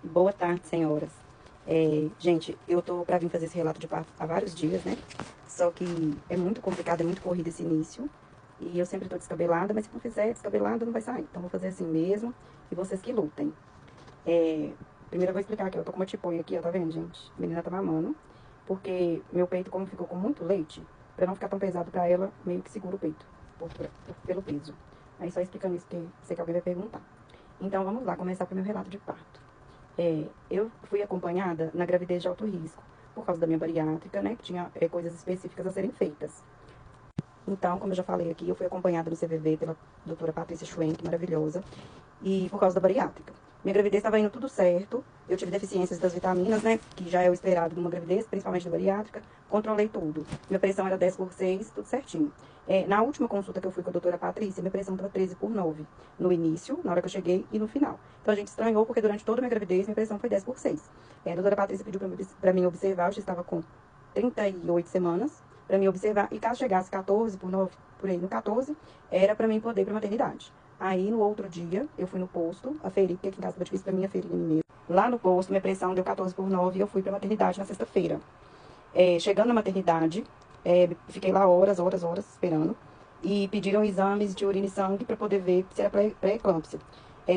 Boa tarde, senhoras. Gente, eu tô pra vir fazer esse relato de parto há vários dias, né? Só que é muito complicado, é muito corrido esse início. E eu sempre tô descabelada, mas se não fizer descabelada, não vai sair. Então, vou fazer assim mesmo. E vocês que lutem. Primeiro eu vou explicar aqui. Eu tô com uma tipoia aqui, ó, tá vendo, gente? A menina tá mamando. Porque meu peito, como ficou com muito leite, pra não ficar tão pesado pra ela, meio que segura o peito. Pelo peso. Aí, só explicando isso, porque sei que alguém vai perguntar. Então, vamos lá, começar com o meu relato de parto. Eu fui acompanhada na gravidez de alto risco, por causa da minha bariátrica, né? Que tinha coisas específicas a serem feitas. Então, como eu já falei aqui, eu fui acompanhada no CVV pela doutora Patrícia Schwenk, maravilhosa, e por causa da bariátrica. Minha gravidez estava indo tudo certo, eu tive deficiências das vitaminas, né, que já é o esperado numa gravidez, principalmente da bariátrica, controlei tudo. Minha pressão era 10/6, tudo certinho. Na última consulta que eu fui com a doutora Patrícia, minha pressão estava 13/9, no início, na hora que eu cheguei, e no final. Então, a gente estranhou, porque durante toda a minha gravidez, minha pressão foi 10/6. A doutora Patrícia pediu para mim observar, eu já estava com 38 semanas, para mim observar, e caso chegasse 14/9, por aí no 14, era para mim poder ir para maternidade. Aí, no outro dia, eu fui no posto, aferir, porque aqui em casa foi difícil para mim aferir em mim mesmo. Lá no posto, minha pressão deu 14/9 e eu fui para maternidade na sexta-feira. Chegando na maternidade, fiquei lá horas esperando, e pediram exames de urina e sangue para poder ver se era pré-eclâmpsia.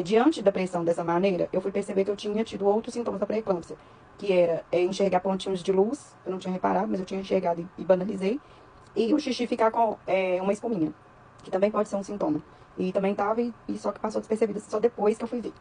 Diante da pressão dessa maneira, eu fui perceber que eu tinha tido outros sintomas da pré-eclâmpsia, que era enxergar pontinhos de luz, eu não tinha reparado, mas eu tinha enxergado e banalizei, e o xixi ficar com uma espuminha, que também pode ser um sintoma. E também tava, e só que passou despercebido só depois que eu fui ver.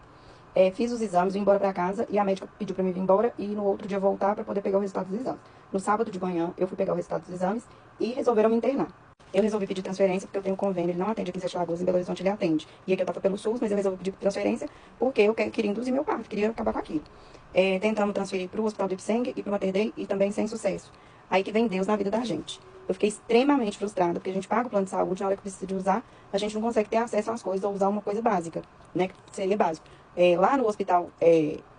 Fiz os exames, vim embora pra casa, e a médica pediu pra mim vir embora e no outro dia voltar pra poder pegar o resultado dos exames. No sábado de manhã, eu fui pegar o resultado dos exames e resolveram me internar. Eu resolvi pedir transferência porque eu tenho um convênio, ele não atende aqui em Sete Lagoas, em Belo Horizonte ele atende. E aqui eu tava pelo SUS, mas eu resolvi pedir transferência porque eu queria induzir meu parto, queria acabar com aquilo. Tentamos transferir pro Hospital do Ipseng e pro Mater Dei e também sem sucesso. Aí que vem Deus na vida da gente. Eu fiquei extremamente frustrada, porque a gente paga o plano de saúde, na hora que precisa de usar, a gente não consegue ter acesso às coisas ou usar uma coisa básica, né, que seria básico. Lá no hospital,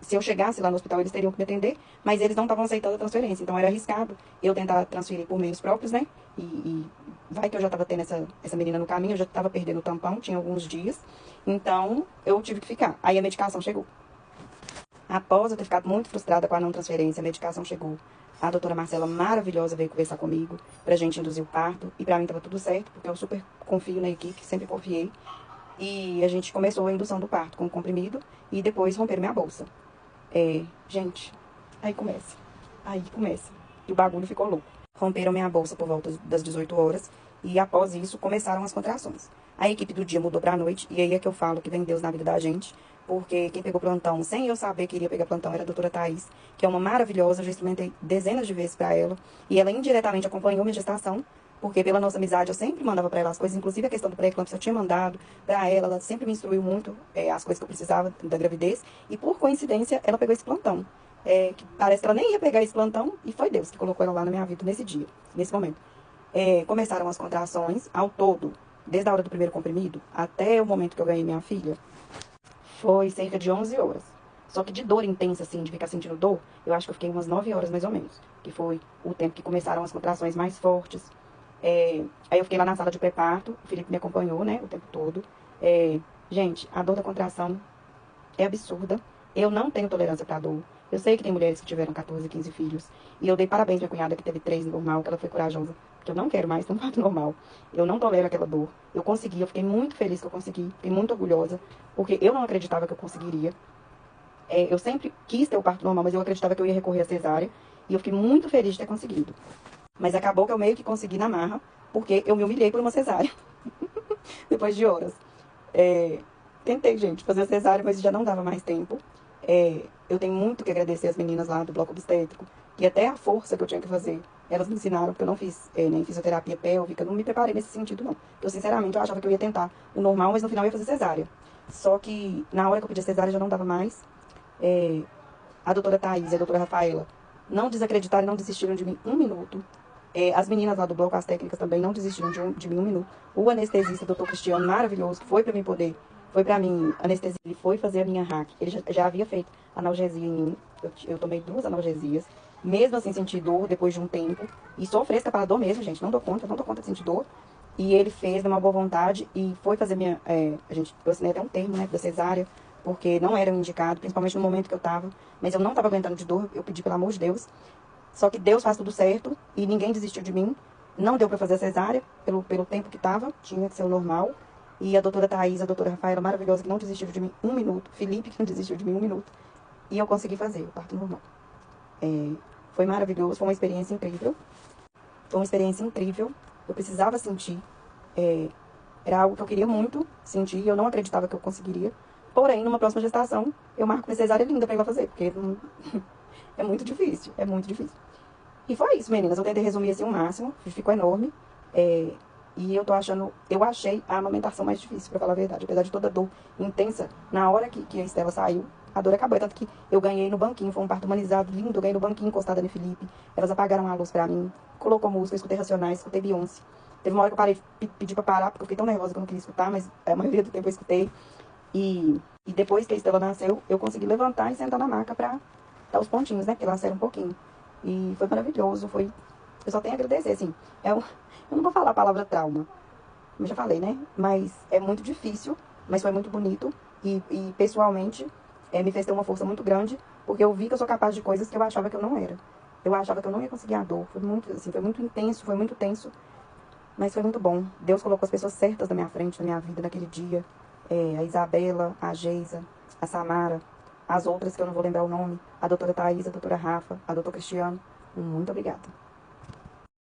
se eu chegasse lá no hospital, eles teriam que me atender, mas eles não estavam aceitando a transferência, então era arriscado eu tentar transferir por meios próprios, né, e vai que eu já estava tendo essa menina no caminho, eu já estava perdendo o tampão, tinha alguns dias, então eu tive que ficar. Aí a medicação chegou. Após eu ter ficado muito frustrada com a não transferência, a medicação chegou. A doutora Marcela, maravilhosa, veio conversar comigo pra gente induzir o parto. E pra mim tava tudo certo, porque eu super confio na equipe, sempre confiei. E a gente começou a indução do parto com o comprimido e depois romperam minha bolsa. Gente, aí começa. Aí começa. E o bagulho ficou louco. Romperam minha bolsa por volta das 18 horas e após isso começaram as contrações. A equipe do dia mudou pra noite e aí é que eu falo que vem Deus na vida da gente, porque quem pegou plantão sem eu saber que iria pegar plantão era a doutora Thaís, que é uma maravilhosa, eu já experimentei dezenas de vezes pra ela e ela indiretamente acompanhou minha gestação, porque pela nossa amizade eu sempre mandava pra ela as coisas, inclusive a questão do pré-eclâmpsia eu tinha mandado pra ela, ela sempre me instruiu muito as coisas que eu precisava da gravidez e por coincidência ela pegou esse plantão. Que parece que ela nem ia pegar esse plantão e foi Deus que colocou ela lá na minha vida nesse dia, nesse momento. Começaram as contrações ao todo, desde a hora do primeiro comprimido até o momento que eu ganhei minha filha, foi cerca de 11 horas. Só que de dor intensa, assim, de ficar sentindo dor, eu acho que eu fiquei umas 9 horas mais ou menos, que foi o tempo que começaram as contrações mais fortes. Aí eu fiquei lá na sala de pré-parto, o Felipe me acompanhou, né, o tempo todo. Gente, a dor da contração é absurda. Eu não tenho tolerância pra dor. Eu sei que tem mulheres que tiveram 14, 15 filhos. E eu dei parabéns pra minha cunhada que teve 3 normal, que ela foi corajosa. Porque eu não quero mais ter um parto normal. Eu não tolero aquela dor. Eu consegui, eu fiquei muito feliz que eu consegui. Fiquei muito orgulhosa. Porque eu não acreditava que eu conseguiria. Eu sempre quis ter o parto normal, mas eu acreditava que eu ia recorrer à cesárea. E eu fiquei muito feliz de ter conseguido. Mas acabou que eu meio que consegui na marra, porque eu me humilhei por uma cesárea. Depois de horas. Tentei, gente, fazer a cesárea, mas já não dava mais tempo. Eu tenho muito que agradecer as meninas lá do bloco obstétrico, que até a força que eu tinha que fazer, elas me ensinaram, porque eu não fiz nem fisioterapia pélvica, não me preparei nesse sentido, não. Eu, sinceramente, eu achava que eu ia tentar o normal, mas no final eu ia fazer cesárea. Só que, na hora que eu pedi a cesárea, já não dava mais. A doutora Thaís e a doutora Rafaela não desacreditaram e não desistiram de mim um minuto. As meninas lá do bloco, as técnicas também não desistiram de mim um minuto. O anestesista, doutor Cristiano, maravilhoso, que foi pra mim poder, foi pra mim anestesia, ele foi fazer a minha hack. Ele já havia feito analgesia em mim. Eu tomei 2 analgesias. Mesmo assim, senti dor depois de um tempo. E sou fresca para dor mesmo, gente. Não dou conta de sentir dor. E ele fez de uma boa vontade e foi fazer minha... eu assinei até um termo, né, da cesárea, porque não era o indicado, principalmente no momento que eu tava, mas eu não tava aguentando de dor, eu pedi pelo amor de Deus. Só que Deus faz tudo certo e ninguém desistiu de mim. Não deu pra fazer a cesárea pelo tempo que tava, tinha que ser o normal. E a doutora Thaís, a doutora Rafaela, maravilhosa, que não desistiu de mim um minuto. Felipe, que não desistiu de mim um minuto. E eu consegui fazer o parto normal. Foi maravilhoso, foi uma experiência incrível. Foi uma experiência incrível. Eu precisava sentir. Era algo que eu queria muito sentir e eu não acreditava que eu conseguiria. Porém, numa próxima gestação, eu marco uma cesárea linda pra ir lá fazer, porque é muito difícil, é muito difícil. E foi isso, meninas. Eu tentei resumir assim o máximo, ficou enorme. E eu achei a amamentação mais difícil, pra falar a verdade. Apesar de toda a dor intensa, na hora que a Estela saiu, a dor acabou. Tanto que eu ganhei no banquinho, foi um parto humanizado lindo. Eu ganhei no banquinho encostada no Felipe. Elas apagaram a luz pra mim, colocou música, eu escutei Racionais, escutei Beyoncé. Teve uma hora que eu parei, pedi pra parar, porque eu fiquei tão nervosa que eu não queria escutar, mas a maioria do tempo eu escutei. E depois que a Estela nasceu, eu consegui levantar e sentar na maca pra dar os pontinhos, né? Porque lacera um pouquinho. E foi maravilhoso, foi... Eu só tenho a agradecer, assim. Eu não vou falar a palavra trauma, como eu já falei, né? Mas é muito difícil, mas foi muito bonito. E pessoalmente, me fez ter uma força muito grande, porque eu vi que eu sou capaz de coisas que eu achava que eu não era. Eu achava que eu não ia conseguir a dor. Foi muito, assim, foi muito intenso, foi muito tenso. Mas foi muito bom. Deus colocou as pessoas certas na minha frente, na minha vida, naquele dia. A Isabela, a Geisa, a Samara, as outras que eu não vou lembrar o nome, a doutora Thaís, a doutora Rafa, a doutor Cristiano. Muito obrigada.